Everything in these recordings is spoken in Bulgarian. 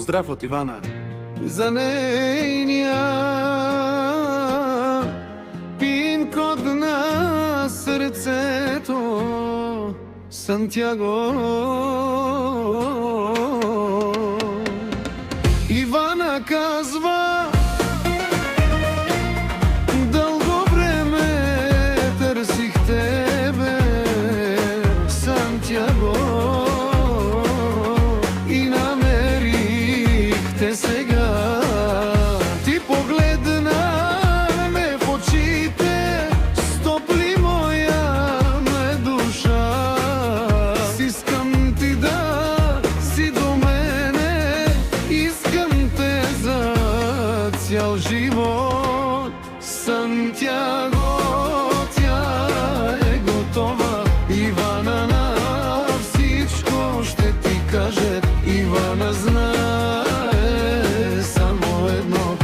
Поздрав от Ивана. За нейния пин код на сърцето, Сантяго. Ивана казва: дълго време търсих тебе, Сантяго, и намерих те сега. Ти погледна ме в очите, стопли моя ме душа. Искам ти да си до мене, искам те за цял живот. Сантяго, тя е готова. Ивана на всичко ще ти каже. Ивана знае само едно: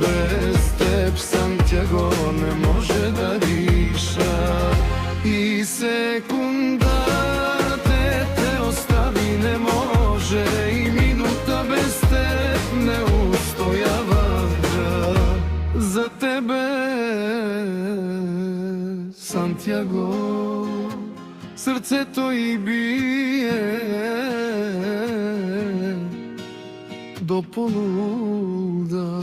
без теб, Сантяго, не може да диша. И секунда те остави не може, и минута без теб не устоява. За тебе, Сантяго, сърцето й бие до полуда.